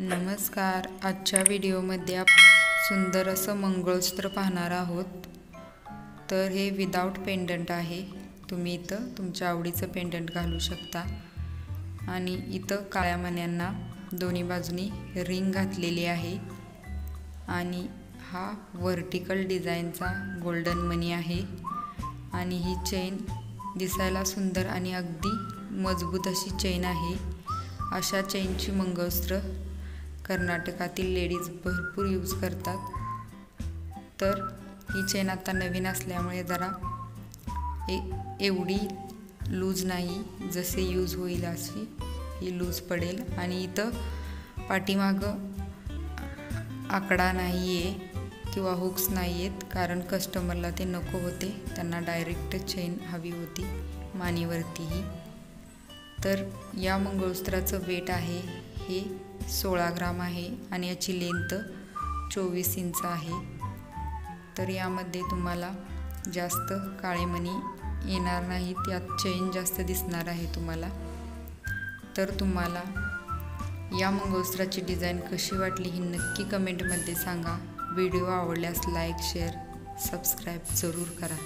नमस्कार. आजच्या व्हिडिओमध्ये सुंदर असं मंगळसूत्र पाहणार आहोत. तर हे विदाउट पेंडंट आहे. तुम्ही इथं तुमच्या आवडीचं पेंडंट घालू शकता. आणि इथं काळ्या मण्यांना दोन्ही बाजूनी रिंग घातलेली आहे. आणि हा व्हर्टिकल डिझाईनचा गोल्डन मणी आहे. आणि ही चेन दिसायला सुंदर आणि अगदी मजबूत अशी चेन आहे. अशा चेनची मंगळसूत्र कर्नाटकातील लेडीज भरपूर यूज करतात. तर ही चेन आता नवीन असल्यामुळे जरा एवढी लूज नाही, जसे यूज होईल अशी ही लूज पडेल. आणि इथं पाठीमागं आकडा नाही आहे किंवा हुक्स नाही आहेत, कारण कस्टमरला ते नको होते. त्यांना डायरेक्ट चेन हवी होती मानेवरतीही. तर या मंगळसूत्राचं वेट आहे हे 16 ग्राम आहे आणि याची लेंथ 24 इंच आहे. तर यामध्ये तुम्हाला जास्त काळे मणी येणार नाहीत. यात चेन जास्त दिसणार आहे तुम्हाला. तर तुम्हाला या मंगळसूत्राची डिझाईन कशी वाटली ही नक्की कमेंटमध्ये सांगा. व्हिडिओ आवडल्यास लाईक, शेअर, सबस्क्राईब जरूर करा.